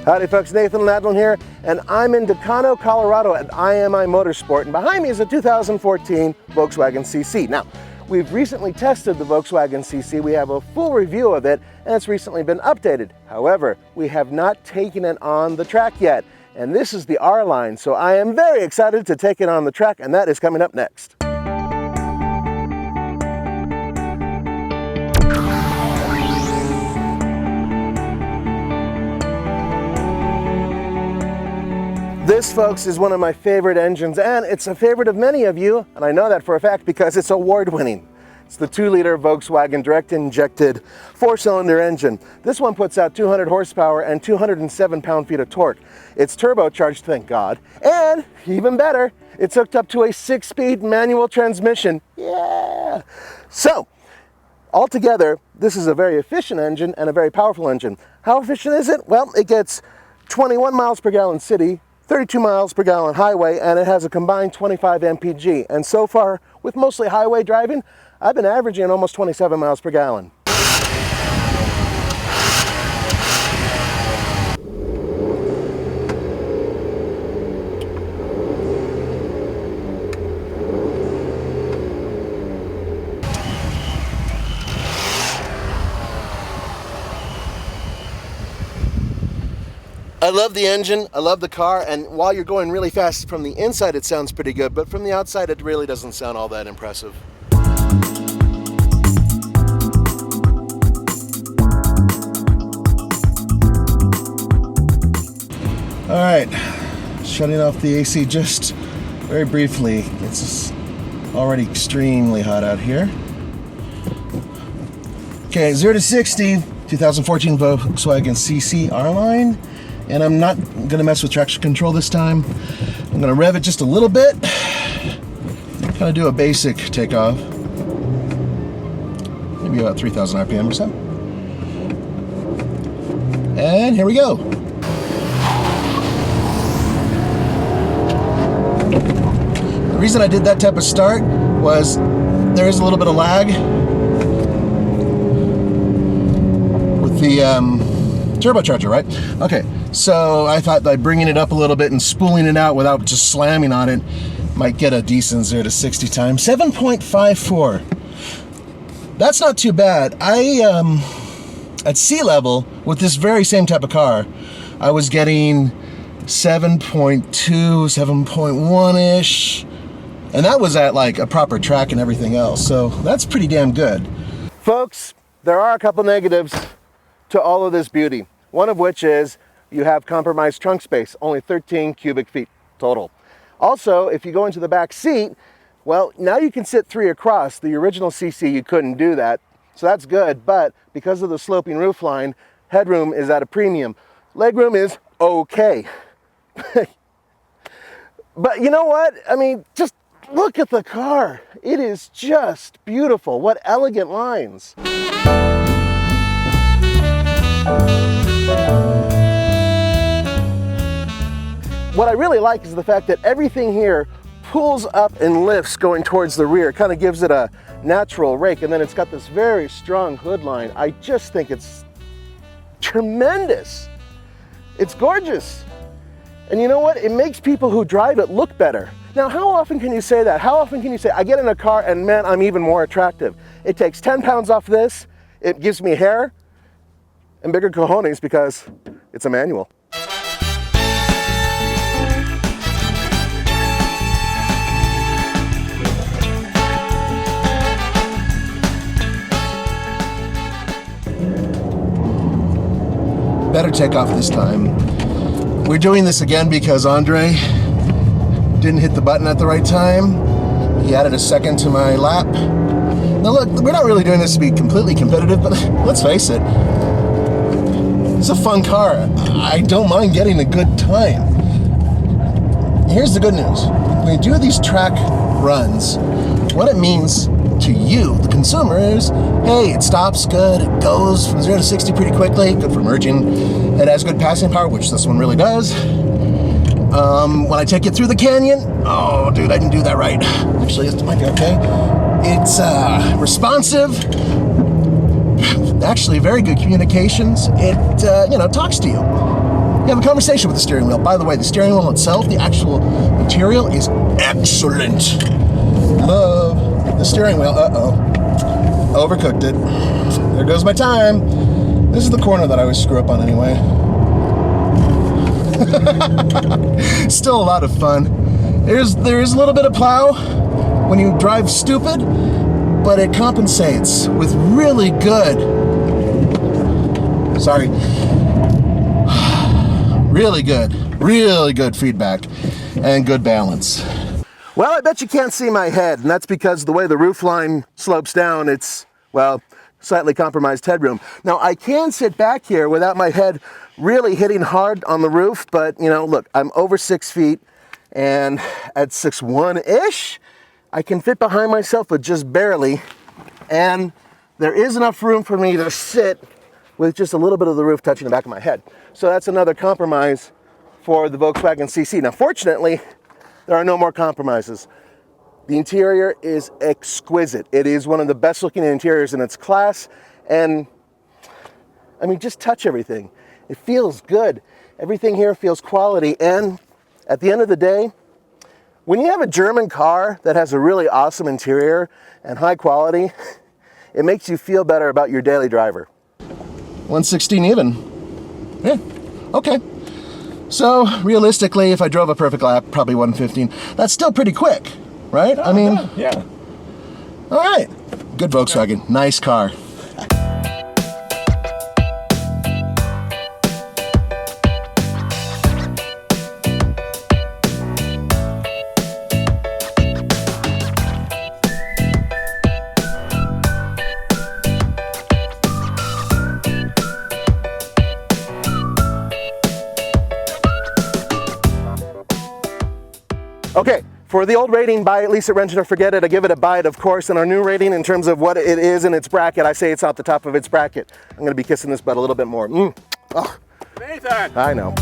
Howdy folks, Nathan Ladlin here, and I'm in Decano, Colorado at IMI Motorsport, and behind me is a 2014 Volkswagen CC. Now, we've recently tested the Volkswagen CC, we have a full review of it, and it's recently been updated. However, we have not taken it on the track yet, and this is the R line, so I am very excited to take it on the track, and that is coming up next. This, folks, is one of my favorite engines, and it's a favorite of many of you, and I know that for a fact because it's award-winning. It's the 2-liter Volkswagen direct-injected 4-cylinder engine. This one puts out 200 horsepower and 207 pound-feet of torque. It's turbocharged, thank God, and even better, it's hooked up to a 6-speed manual transmission. Yeah! So, altogether, this is a very efficient engine and a very powerful engine. How efficient is it? Well, it gets 21 miles per gallon city, 32 miles per gallon highway, and it has a combined 25 MPG. And so far, with mostly highway driving, I've been averaging almost 27 miles per gallon. I love the engine, I love the car, and while you're going really fast from the inside it sounds pretty good, but from the outside it really doesn't sound all that impressive. Alright, shutting off the AC just very briefly. It's already extremely hot out here. Okay, 0 to 60, 2014 Volkswagen CC R-Line. And I'm not gonna mess with traction control this time. I'm gonna rev it just a little bit. Kind of do a basic takeoff. Maybe about 3,000 RPM or so. And here we go. The reason I did that type of start was there is a little bit of lag with the turbocharger, right? Okay, so I thought by bringing it up a little bit and spooling it out without just slamming on it might get a decent 0 to 60 time. 7.54. That's not too bad. At sea level with this very same type of car, I was getting 7.2, 7.1-ish, and that was at like a proper track and everything else. So that's pretty damn good. Folks, there are a couple negatives to all of this beauty. One of which is you have compromised trunk space, only 13 cubic feet total. Also, if you go into the back seat, well, now you can sit 3 across. The original CC, you couldn't do that, so that's good, but because of the sloping roofline, headroom is at a premium. Legroom is okay. But you know what? I mean, just look at the car. It is just beautiful. What elegant lines. What I really like is the fact that everything here pulls up and lifts going towards the rear. It kind of gives it a natural rake, and then it's got this very strong hood line. I just think it's tremendous. It's gorgeous. And you know what? It makes people who drive it look better. Now, how often can you say that? How often can you say, I get in a car and man, I'm even more attractive? It takes 10 pounds off this, it gives me hair, and bigger cojones because it's a manual. Better takeoff this time. We're doing this again because Andre didn't hit the button at the right time. He added a second to my lap. Now look, we're not really doing this to be completely competitive, but let's face it, it's a fun car. I don't mind getting a good time. Here's the good news. When you do these track runs, what it means to you, the consumer, is, hey, it stops good, it goes from 0 to 60 pretty quickly, good for merging, it has good passing power, which this one really does. When I take it through the canyon, oh dude, I didn't do that right. Actually, it might be okay. It's responsive, actually very good communications. It, talks to you. You have a conversation with the steering wheel. By the way, the steering wheel itself, the actual material is excellent. Love the steering wheel. Overcooked it. There goes my time. This is the corner that I always screw up on anyway. Still a lot of fun. There is a little bit of plow when you drive stupid, but it compensates with really good, really good feedback and good balance. Well, I bet you can't see my head, and that's because the way the roof line slopes down, it's, well, slightly compromised headroom. Now, I can sit back here without my head really hitting hard on the roof, but, you know, look, I'm over 6 feet, and at 6'1"-ish, I can fit behind myself, but just barely, and there is enough room for me to sit with just a little bit of the roof touching the back of my head. So that's another compromise for the Volkswagen CC. Now, fortunately, there are no more compromises. The interior is exquisite. It is one of the best looking interiors in its class. And I mean, just touch everything. It feels good. Everything here feels quality. And at the end of the day, when you have a German car that has a really awesome interior and high quality, it makes you feel better about your daily driver. 116 even. Yeah, okay. So realistically, if I drove a perfect lap, probably 115. That's still pretty quick, right? I mean, yeah. All right. Good Volkswagen. Yeah. Nice car. Okay, for the old rating, buy it, lease it, rent it, or forget it. I give it a buy it, of course, and our new rating in terms of what it is in its bracket, I say it's out the top of its bracket. I'm gonna be kissing this butt a little bit more. Oh. Nathan! I know.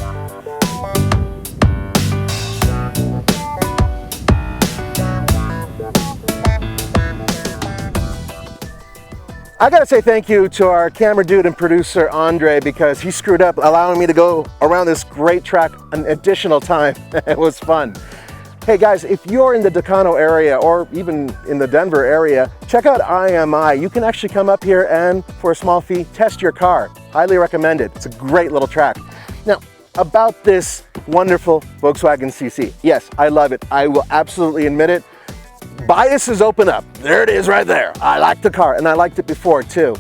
I gotta say thank you to our camera dude and producer, Andre, because he screwed up allowing me to go around this great track an additional time. It was fun. Hey guys, if you're in the Decano area or even in the Denver area, check out IMI. You can actually come up here and, for a small fee, test your car. Highly recommend it. It's a great little track. Now, about this wonderful Volkswagen CC. Yes, I love it. I will absolutely admit it. Biases open up. There it is right there. I like the car, and I liked it before too.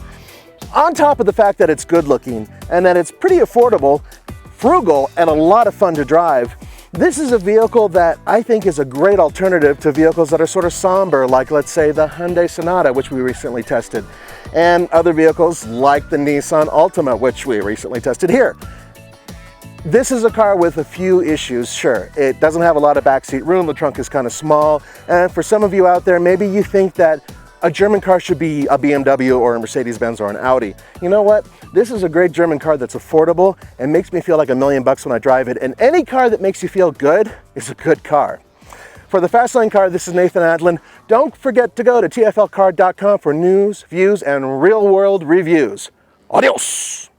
On top of the fact that it's good looking and that it's pretty affordable, frugal, and a lot of fun to drive, this is a vehicle that I think is a great alternative to vehicles that are sort of somber, like let's say the Hyundai Sonata, which we recently tested, and other vehicles like the Nissan Altima, which we recently tested here. This is a car with a few issues, sure. It doesn't have a lot of backseat room, the trunk is kind of small, and for some of you out there, maybe you think that a German car should be a BMW or a Mercedes-Benz or an Audi. You know what? This is a great German car that's affordable and makes me feel like $1 million when I drive it. And any car that makes you feel good is a good car. For the Fast Lane Car, this is Nathan Adlin. Don't forget to go to tflcar.com for news, views, and real-world reviews. Adios!